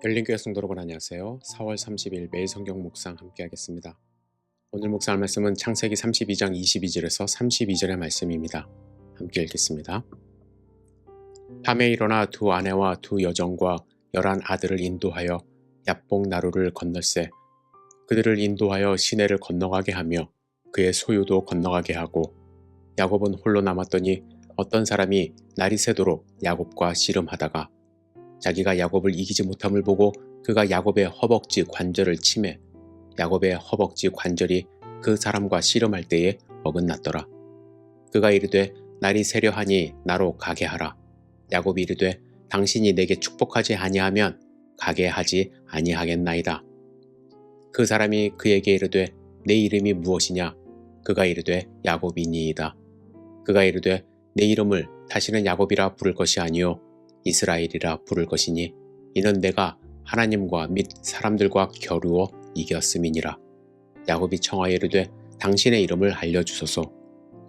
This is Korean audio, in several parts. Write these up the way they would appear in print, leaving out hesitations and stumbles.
열린교회 성도 여러분 안녕하세요. 4월 30일 매일 성경 묵상 함께 하겠습니다. 오늘 묵상할 말씀은 창세기 32장 22절에서 32절의 말씀입니다. 함께 읽겠습니다. 밤에 일어나 두 아내와 두 여종과 11 아들을 인도하여 야복 나루를 건널세 그들을 인도하여 시내를 건너가게 하며 그의 소유도 건너가게 하고 야곱은 홀로 남았더니 어떤 사람이 날이 새도록 야곱과 씨름하다가 자기가 야곱을 이기지 못함을 보고 그가 야곱의 허벅지 관절을 치매 야곱의 허벅지 관절이 그 사람과 씨름할 때에 어긋났더라. 그가 이르되 날이 새려하니 나로 가게 하라. 야곱이 이르되 당신이 내게 축복하지 아니하면 가게 하지 아니하겠나이다. 그 사람이 그에게 이르되 내 이름이 무엇이냐? 그가 이르되 야곱이니이다. 그가 이르되 내 이름을 다시는 야곱이라 부를 것이 아니요 이스라엘이라 부를 것이니 이는 내가 하나님과 및 사람들과 겨루어 이겼음이니라. 야곱이 청하여 이르되 당신의 이름을 알려주소서.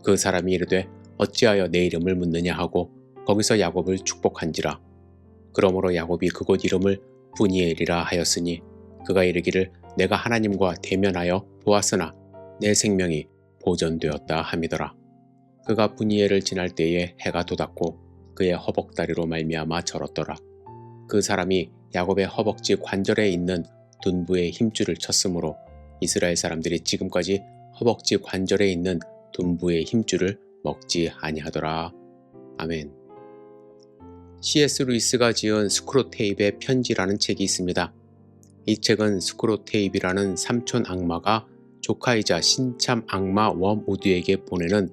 그 사람이 이르되 어찌하여 내 이름을 묻느냐 하고 거기서 야곱을 축복한지라. 그러므로 야곱이 그곳 이름을 브니엘이라 하였으니 그가 이르기를 내가 하나님과 대면하여 보았으나 내 생명이 보존되었다 함이더라. 그가 브니엘을 지날 때에 해가 돋았고 그의 허벅다리로 말미암아 절었더라. 그 사람이 야곱의 허벅지 관절에 있는 둔부의 힘줄을 쳤으므로 이스라엘 사람들이 지금까지 허벅지 관절에 있는 둔부의 힘줄을 먹지 아니하더라. 아멘. C.S. 루이스가 지은 스크로테이프의 편지라는 책이 있습니다. 이 책은 스크로테이프라는 삼촌 악마가 조카이자 신참 악마 웜우드에게 보내는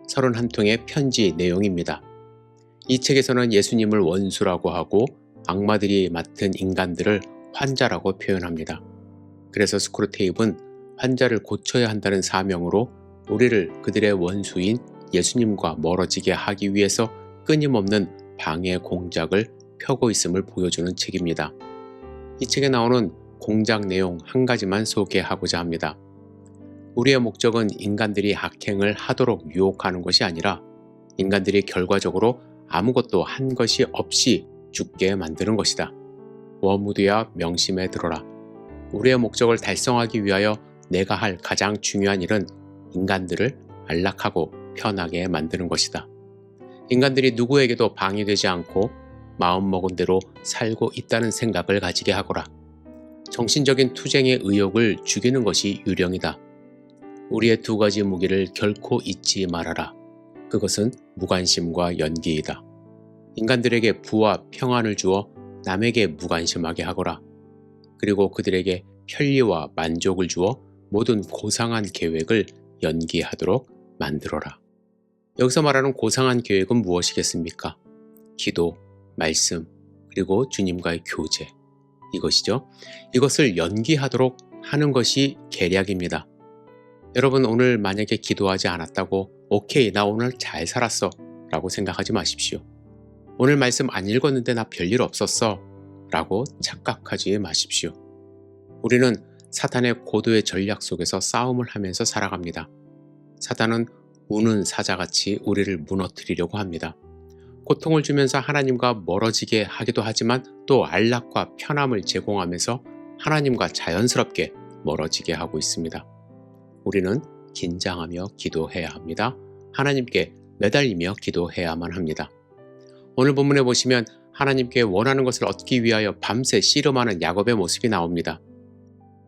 31통의 편지 내용입니다. 이 책에서는 예수님을 원수라고 하고 악마들이 맡은 인간들을 환자라고 표현합니다. 그래서 스크루테이프는 환자를 고쳐야 한다는 사명으로 우리를 그들의 원수인 예수님과 멀어지게 하기 위해서 끊임없는 방해 공작을 펴고 있음을 보여주는 책입니다. 이 책에 나오는 공작 내용 한 가지만 소개하고자 합니다. 우리의 목적은 인간들이 악행을 하도록 유혹하는 것이 아니라 인간들이 결과적으로 아무것도 한 것이 없이 죽게 만드는 것이다. 웜우드야 명심해 들어라. 우리의 목적을 달성하기 위하여 내가 할 가장 중요한 일은 인간들을 안락하고 편하게 만드는 것이다. 인간들이 누구에게도 방해되지 않고 마음먹은 대로 살고 있다는 생각을 가지게 하거라. 정신적인 투쟁의 의욕을 죽이는 것이 유령이다. 우리의 두 가지 무기를 결코 잊지 말아라. 그것은 무관심과 연기이다. 인간들에게 부와 평안을 주어 남에게 무관심하게 하거라. 그리고 그들에게 편리와 만족을 주어 모든 고상한 계획을 연기하도록 만들어라. 여기서 말하는 고상한 계획은 무엇이겠습니까? 기도, 말씀, 그리고 주님과의 교제. 이것이죠. 이것을 연기하도록 하는 것이 계략입니다. 여러분 오늘 만약에 기도하지 않았다고 오케이 나 오늘 잘 살았어 라고 생각하지 마십시오. 오늘 말씀 안 읽었는데 나 별일 없었어 라고 착각하지 마십시오. 우리는 사탄의 고도의 전략 속에서 싸움을 하면서 살아갑니다. 사탄은 우는 사자같이 우리를 무너뜨리려고 합니다. 고통을 주면서 하나님과 멀어지게 하기도 하지만 또 안락과 편함을 제공하면서 하나님과 자연스럽게 멀어지게 하고 있습니다. 우리는 긴장하며 기도해야 합니다. 하나님께 매달리며 기도해야만 합니다. 오늘 본문에 보시면 하나님께 원하는 것을 얻기 위하여 밤새 씨름하는 야곱의 모습이 나옵니다.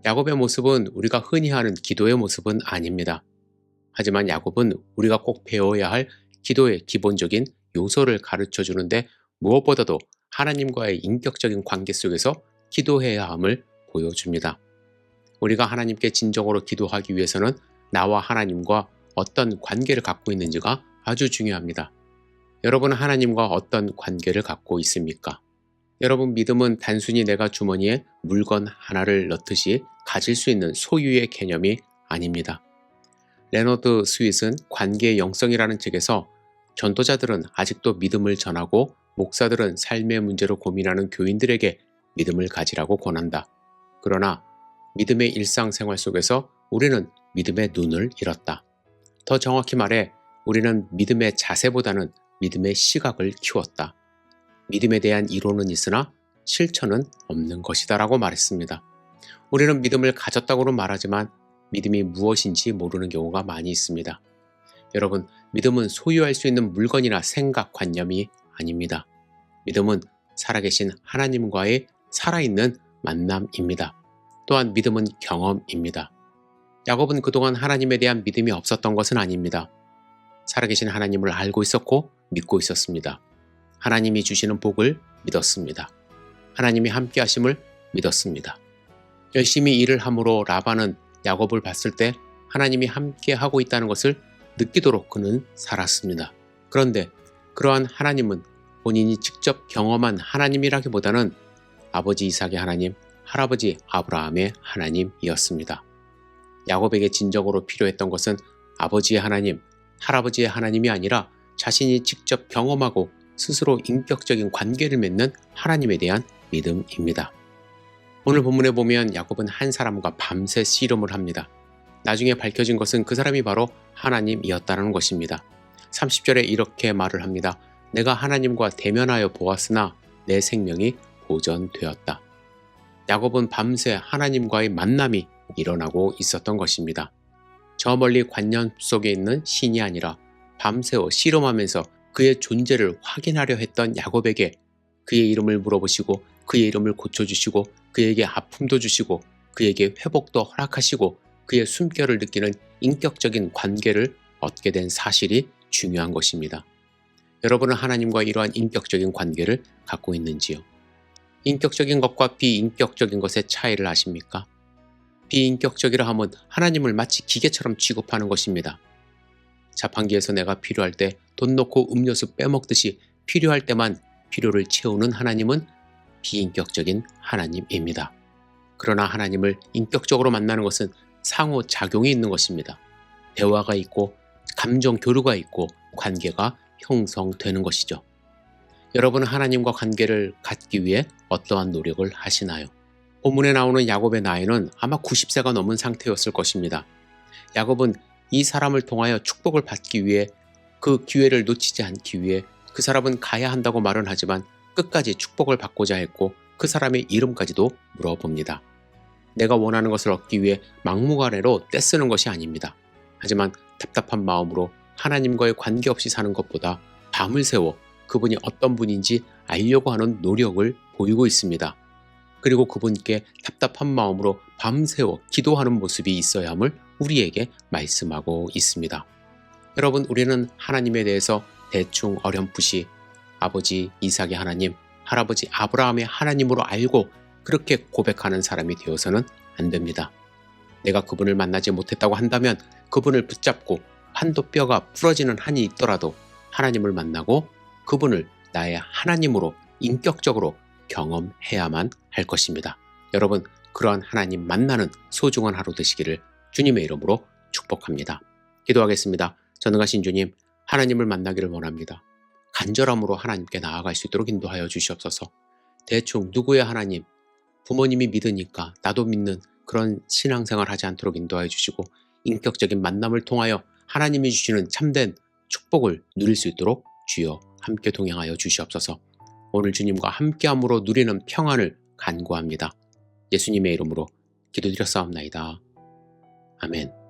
야곱의 모습은 우리가 흔히 하는 기도의 모습은 아닙니다. 하지만 야곱은 우리가 꼭 배워야 할 기도의 기본적인 요소를 가르쳐 주는데 무엇보다도 하나님과의 인격적인 관계 속에서 기도해야 함을 보여줍니다. 우리가 하나님께 진정으로 기도하기 위해서는 나와 하나님과 어떤 관계를 갖고 있는지가 아주 중요합니다. 여러분은 하나님과 어떤 관계를 갖고 있습니까? 여러분 믿음은 단순히 내가 주머니에 물건 하나를 넣듯이 가질 수 있는 소유의 개념이 아닙니다. 레너드 스윗은 관계의 영성이라는 책에서 전도자들은 아직도 믿음을 전하고 목사들은 삶의 문제로 고민하는 교인들에게 믿음을 가지라고 권한다. 그러나 믿음의 일상생활 속에서 우리는 믿음의 눈을 잃었다. 더 정확히 말해 우리는 믿음의 자세보다는 믿음의 시각을 키웠다. 믿음에 대한 이론은 있으나 실천은 없는 것이다 라고 말했습니다. 우리는 믿음을 가졌다고는 말하지만 믿음이 무엇인지 모르는 경우가 많이 있습니다. 여러분, 믿음은 소유할 수 있는 물건이나 생각, 관념이 아닙니다. 믿음은 살아계신 하나님과의 살아있는 만남입니다. 또한 믿음은 경험입니다. 야곱은 그동안 하나님에 대한 믿음이 없었던 것은 아닙니다. 살아계신 하나님을 알고 있었고 믿고 있었습니다. 하나님이 주시는 복을 믿었습니다. 하나님이 함께 하심을 믿었습니다. 열심히 일을 함으로 라반은 야곱을 봤을 때 하나님이 함께 하고 있다는 것을 느끼도록 그는 살았습니다. 그런데 그러한 하나님은 본인이 직접 경험한 하나님이라기보다는 아버지 이삭의 하나님, 할아버지 아브라함의 하나님이었습니다. 야곱에게 진정으로 필요했던 것은 아버지의 하나님, 할아버지의 하나님이 아니라 자신이 직접 경험하고 스스로 인격적인 관계를 맺는 하나님에 대한 믿음입니다. 오늘 본문에 보면 야곱은 한 사람과 밤새 씨름을 합니다. 나중에 밝혀진 것은 그 사람이 바로 하나님이었다는 것입니다. 30절에 이렇게 말을 합니다. 내가 하나님과 대면하여 보았으나 내 생명이 보전되었다. 야곱은 밤새 하나님과의 만남이 일어나고 있었던 것입니다. 저 멀리 관념 속에 있는 신이 아니라 밤새워 씨름하면서 그의 존재를 확인하려 했던 야곱에게 그의 이름을 물어보시고 그의 이름을 고쳐주시고 그에게 아픔도 주시고 그에게 회복도 허락하시고 그의 숨결을 느끼는 인격적인 관계를 얻게 된 사실이 중요한 것입니다. 여러분은 하나님과 이러한 인격적인 관계를 갖고 있는지요? 인격적인 것과 비인격적인 것의 차이를 아십니까? 비인격적이라 함은 하나님을 마치 기계처럼 취급하는 것입니다. 자판기에서 내가 필요할 때 돈 넣고 음료수 빼먹듯이 필요할 때만 필요를 채우는 하나님은 비인격적인 하나님입니다. 그러나 하나님을 인격적으로 만나는 것은 상호작용이 있는 것입니다. 대화가 있고 감정 교류가 있고 관계가 형성되는 것이죠. 여러분은 하나님과 관계를 갖기 위해 어떠한 노력을 하시나요? 본문에 나오는 야곱의 나이는 아마 90세가 넘은 상태였을 것입니다. 야곱은 이 사람을 통하여 축복을 받기 위해 그 기회를 놓치지 않기 위해 그 사람은 가야 한다고 말은 하지만 끝까지 축복을 받고자 했고 그 사람의 이름까지도 물어봅니다. 내가 원하는 것을 얻기 위해 막무가내로 떼쓰는 것이 아닙니다. 하지만 답답한 마음으로 하나님과의 관계없이 사는 것보다 밤을 새워 그분이 어떤 분인지 알려고 하는 노력을 보이고 있습니다. 그리고 그분께 답답한 마음으로 밤새워 기도하는 모습이 있어야 함을 우리에게 말씀하고 있습니다. 여러분, 우리는 하나님에 대해서 대충 어렴풋이 아버지 이삭의 하나님, 할아버지 아브라함의 하나님으로 알고 그렇게 고백하는 사람이 되어서는 안 됩니다. 내가 그분을 만나지 못했다고 한다면 그분을 붙잡고 환도뼈가 부러지는 한이 있더라도 하나님을 만나고 그분을 나의 하나님으로 인격적으로 경험해야만 할 것입니다. 여러분, 그러한 하나님 만나는 소중한 하루 되시기를 주님의 이름으로 축복합니다. 기도하겠습니다. 전능하신 주님, 하나님을 만나기를 원합니다. 간절함으로 하나님께 나아갈 수 있도록 인도하여 주시옵소서. 대충 누구의 하나님, 부모님이 믿으니까 나도 믿는 그런 신앙생활 하지 않도록 인도하여 주시고 인격적인 만남을 통하여 하나님이 주시는 참된 축복을 누릴 수 있도록 주여 함께 동행하여 주시옵소서. 오늘 주님과 함께함으로 누리는 평안을 간구합니다. 예수님의 이름으로 기도드렸사옵나이다. 아멘.